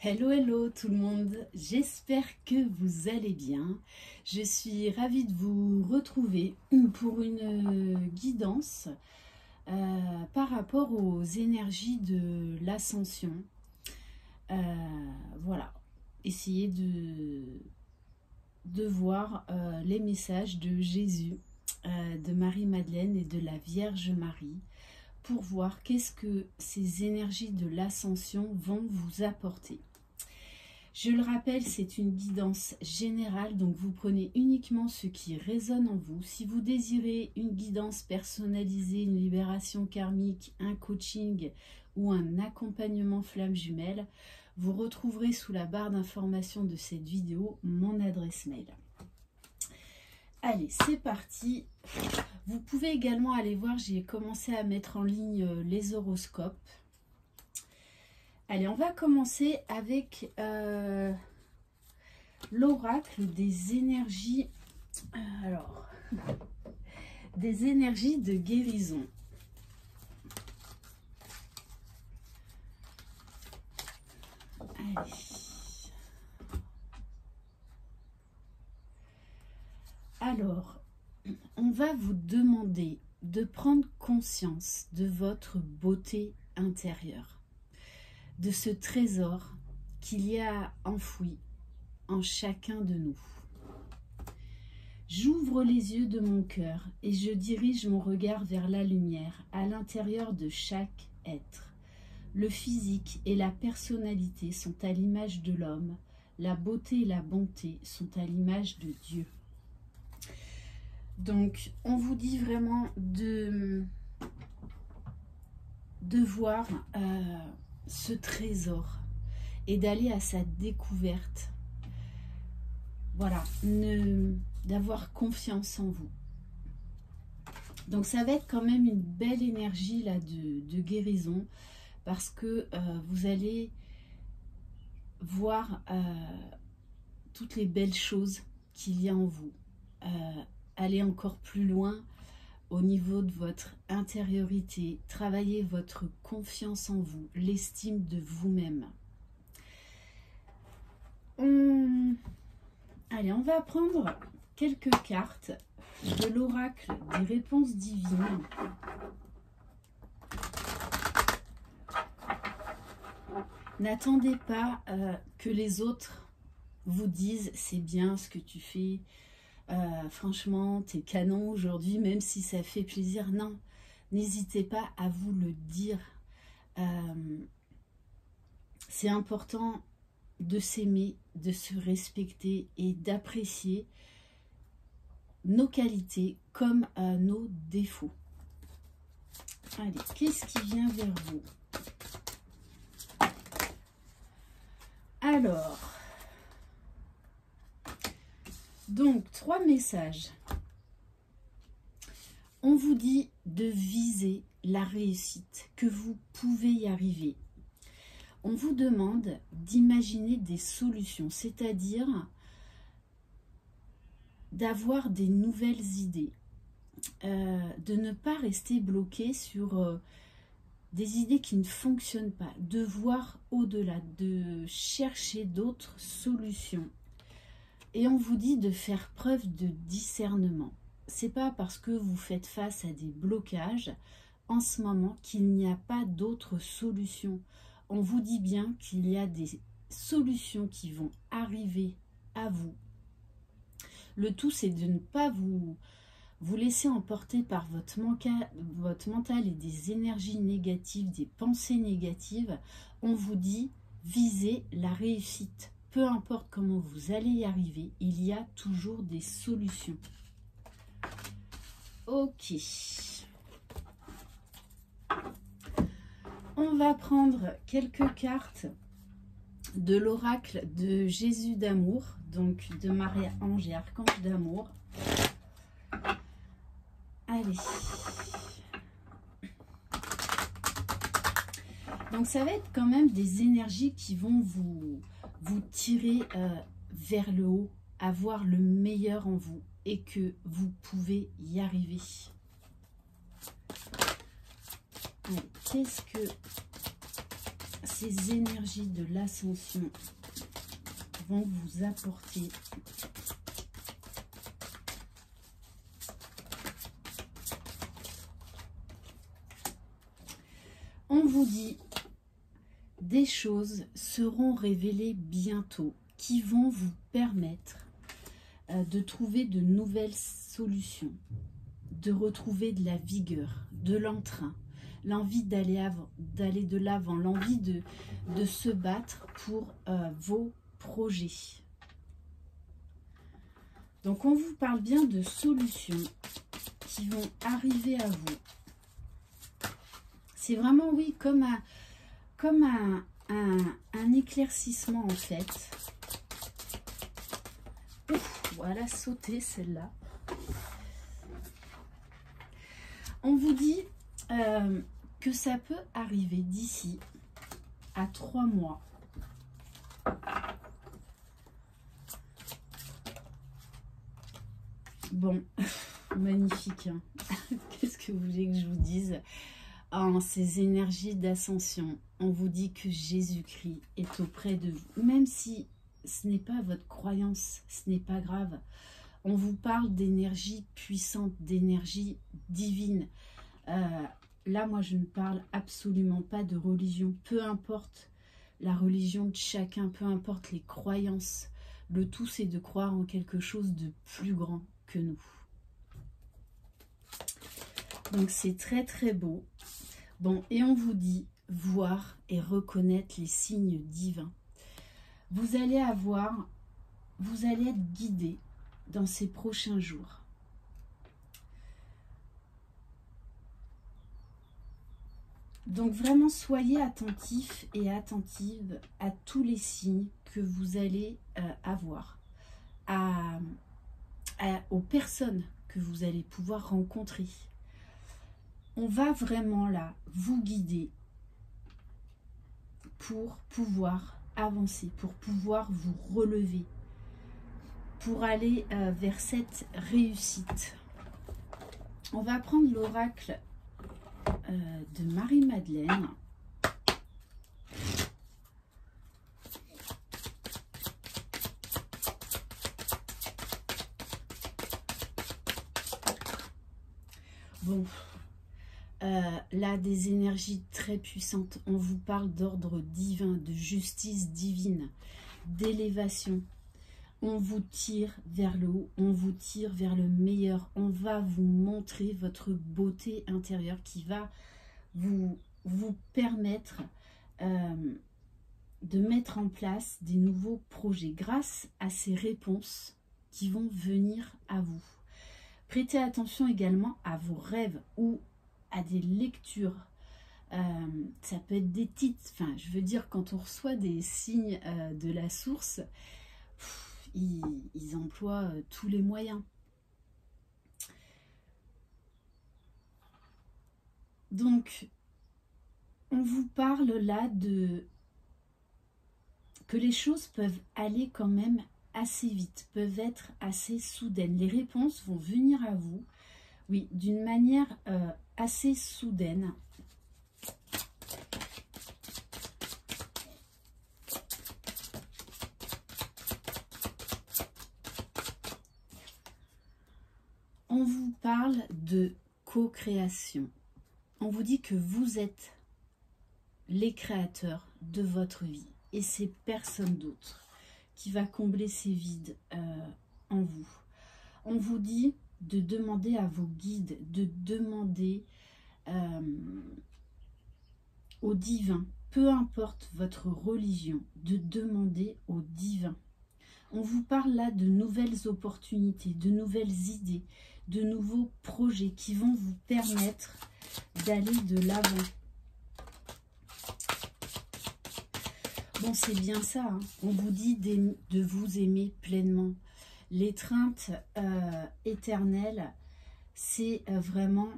Hello, hello tout le monde, j'espère que vous allez bien. Je suis ravie de vous retrouver pour une guidance par rapport aux énergies de l'ascension. Voilà, essayez de voir les messages de Jésus, de Marie-Madeleine et de la Vierge Marie pour voir qu'est-ce que ces énergies de l'ascension vont vous apporter. Je le rappelle, c'est une guidance générale, donc vous prenez uniquement ce qui résonne en vous. Si vous désirez une guidance personnalisée, une libération karmique, un coaching ou un accompagnement flamme jumelle, vous retrouverez sous la barre d'information de cette vidéo mon adresse mail. Allez, c'est parti. Vous pouvez également aller voir, j'ai commencé à mettre en ligne les horoscopes. Allez, on va commencer avec l'oracle des énergies, des énergies de guérison. Allez. Alors, on va vous demander de prendre conscience de votre beauté intérieure, de ce trésor qu'il y a enfoui en chacun de nous. J'ouvre les yeux de mon cœur et je dirige mon regard vers la lumière à l'intérieur de chaque être. Le physique et la personnalité sont à l'image de l'homme, la beauté et la bonté sont à l'image de Dieu. Donc, on vous dit vraiment de voir ce trésor et d'aller à sa découverte. Voilà, d'avoir confiance en vous. Donc, ça va être quand même une belle énergie là de guérison parce que vous allez voir toutes les belles choses qu'il y a en vous. Aller encore plus loin au niveau de votre intériorité, travailler votre confiance en vous, l'estime de vous-même. Allez, on va prendre quelques cartes de l'oracle des réponses divines. N'attendez pas que les autres vous disent « c'est bien ce que tu fais ». Franchement, t'es canon aujourd'hui, même si ça fait plaisir. Non, n'hésitez pas à vous le dire. C'est important de s'aimer, de se respecter et d'apprécier nos qualités comme nos défauts. Allez, qu'est-ce qui vient vers vous? Alors... Donc, 3 messages. On vous dit de viser la réussite, que vous pouvez y arriver. On vous demande d'imaginer des solutions, c'est-à-dire d'avoir des nouvelles idées, de ne pas rester bloqué sur des idées qui ne fonctionnent pas, de voir au-delà, de chercher d'autres solutions. Et on vous dit de faire preuve de discernement. C'est pas parce que vous faites face à des blocages en ce moment qu'il n'y a pas d'autres solutions. On vous dit bien qu'il y a des solutions qui vont arriver à vous. Le tout, c'est de ne pas vous laisser emporter par votre mental et des énergies négatives, des pensées négatives. On vous dit visez la réussite. Peu importe comment vous allez y arriver, il y a toujours des solutions. Ok. On va prendre quelques cartes de l'oracle de Jésus d'amour, donc de Marie-Ange et Archange d'amour. Allez. Donc ça va être quand même des énergies qui vont vous tirer vers le haut, avoir le meilleur en vous et que vous pouvez y arriver. Qu'est-ce que ces énergies de l'ascension vont vous apporter. On vous dit, des choses seront révélées bientôt qui vont vous permettre de trouver de nouvelles solutions, de retrouver de la vigueur, de l'entrain, l'envie d'aller de l'avant, l'envie de se battre pour vos projets. Donc on vous parle bien de solutions qui vont arriver à vous. C'est vraiment, oui, comme un éclaircissement en fait. Ouf, voilà, sauter celle-là. On vous dit que ça peut arriver d'ici à 3 mois. Bon, magnifique. Hein. Qu'est-ce que vous voulez que je vous dise? En ces énergies d'ascension, on vous dit que Jésus-Christ est auprès de vous. Même si ce n'est pas votre croyance, ce n'est pas grave. On vous parle d'énergie puissante, d'énergie divine. Là, moi, je ne parle absolument pas de religion. Peu importe la religion de chacun, peu importe les croyances. Le tout, c'est de croire en quelque chose de plus grand que nous. Donc, c'est très, très beau. Bon, et on vous dit voir et reconnaître les signes divins. Vous allez être guidé dans ces prochains jours. Donc vraiment, soyez attentifs et attentives à tous les signes que vous allez avoir, aux personnes que vous allez pouvoir rencontrer. On va vraiment là vous guider pour pouvoir avancer, pour pouvoir vous relever, pour aller vers cette réussite. On va prendre l'oracle de Marie-Madeleine. Bon, là, des énergies très puissantes. On vous parle d'ordre divin, de justice divine, d'élévation. On vous tire vers le haut, on vous tire vers le meilleur. On va vous montrer votre beauté intérieure qui va vous permettre de mettre en place des nouveaux projets grâce à ces réponses qui vont venir à vous. Prêtez attention également à vos rêves ou à des lectures. Ça peut être des titres, enfin je veux dire quand on reçoit des signes de la source, ils emploient tous les moyens. Donc on vous parle là que les choses peuvent aller quand même assez vite, peuvent être assez soudaines. Les réponses vont venir à vous, oui, d'une manière assez soudaine. On vous parle de co-création. On vous dit que vous êtes les créateurs de votre vie et c'est personne d'autre qui va combler ces vides en vous. On vous dit de demander à vos guides, de demander au divin, peu importe votre religion, de demander au divin. On vous parle là de nouvelles opportunités, de nouvelles idées, de nouveaux projets qui vont vous permettre d'aller de l'avant. Bon, c'est bien ça, hein. On vous dit de vous aimer pleinement. L'étreinte éternelle, c'est vraiment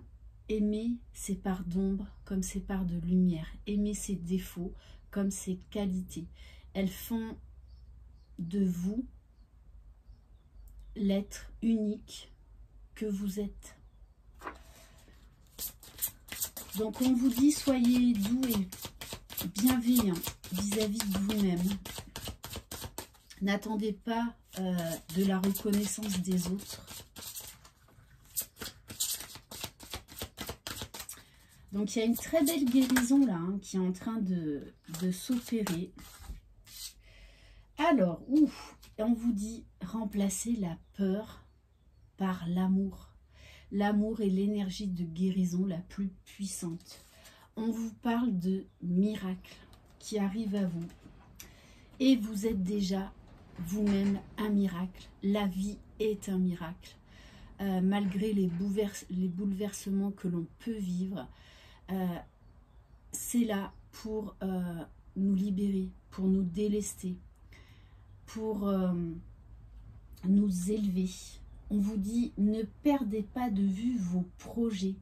aimer ses parts d'ombre comme ses parts de lumière. Aimer ses défauts comme ses qualités. Elles font de vous l'être unique que vous êtes. Donc on vous dit soyez doux bienveillant vis-à-vis de vous-même. N'attendez pas de la reconnaissance des autres. Donc il y a une très belle guérison là, hein, qui est en train de s'opérer. Alors, on vous dit remplacer la peur par l'amour. L'amour est l'énergie de guérison la plus puissante. On vous parle de miracles qui arrivent à vous. Et vous êtes déjà vous-même un miracle. La vie est un miracle. Malgré les bouleversements que l'on peut vivre, c'est là pour nous libérer, pour nous délester, pour nous élever. On vous dit, ne perdez pas de vue vos projets.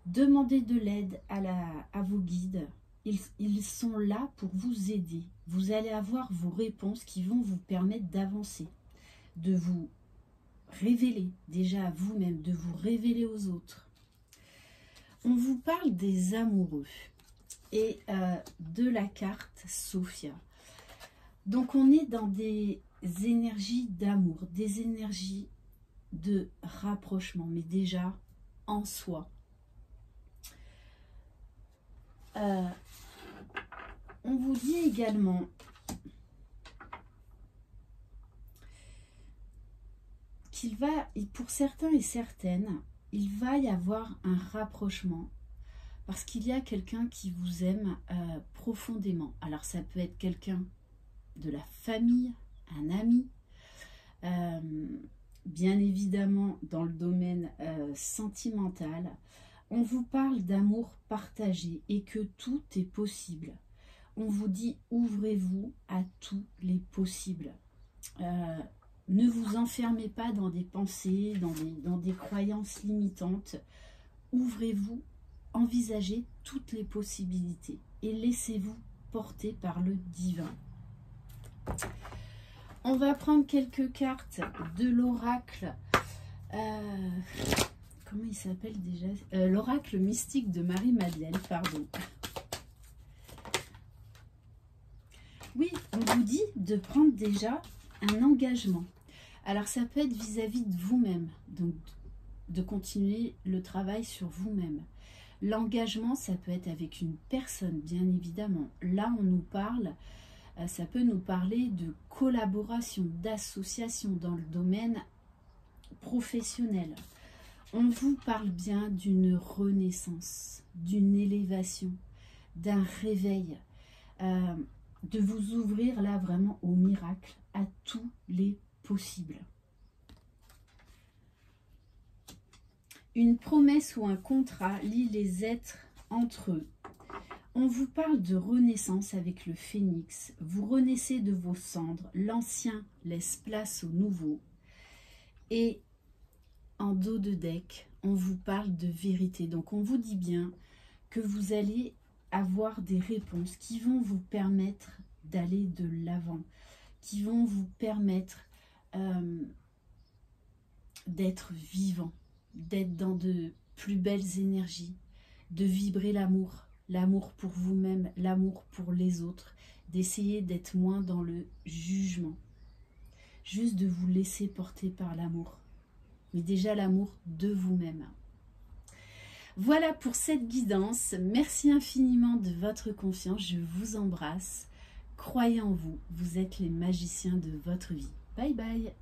Demandez de l'aide à vos guides. Ils sont là pour vous aider. Vous allez avoir vos réponses qui vont vous permettre d'avancer, de vous révéler déjà à vous-même, de vous révéler aux autres. On vous parle des amoureux et de la carte Sophia. Donc on est dans des énergies d'amour, des énergies de rapprochement, mais déjà en soi. On vous dit également qu'il va, pour certains et certaines, il va y avoir un rapprochement parce qu'il y a quelqu'un qui vous aime profondément. Alors ça peut être quelqu'un de la famille, un ami, bien évidemment dans le domaine sentimental. On vous parle d'amour partagé et que tout est possible. On vous dit ouvrez-vous à tous les possibles. Ne vous enfermez pas dans des pensées, dans des croyances limitantes. Ouvrez-vous, envisagez toutes les possibilités et laissez-vous porter par le divin. On va prendre quelques cartes de l'oracle. Comment il s'appelle déjà? L'oracle mystique de Marie-Madeleine, pardon. Oui, on vous dit de prendre déjà un engagement. Alors ça peut être vis-à-vis de vous-même, donc de continuer le travail sur vous-même. L'engagement, ça peut être avec une personne, bien évidemment. Là, on nous parle, ça peut nous parler de collaboration, d'association dans le domaine professionnel. On vous parle bien d'une renaissance, d'une élévation, d'un réveil, de vous ouvrir là vraiment au miracle, à tous les possibles. Une promesse ou un contrat lie les êtres entre eux. On vous parle de renaissance avec le phénix. Vous renaissez de vos cendres. L'ancien laisse place au nouveau. Et en dos de deck, on vous parle de vérité. Donc on vous dit bien que vous allez avoir des réponses qui vont vous permettre d'aller de l'avant, qui vont vous permettre d'être vivant, d'être dans de plus belles énergies, de vibrer l'amour, l'amour pour vous-même, l'amour pour les autres, d'essayer d'être moins dans le jugement, juste de vous laisser porter par l'amour, mais déjà l'amour de vous-même. Voilà pour cette guidance. Merci infiniment de votre confiance. Je vous embrasse. Croyez en vous. Vous êtes les magiciens de votre vie. Bye bye.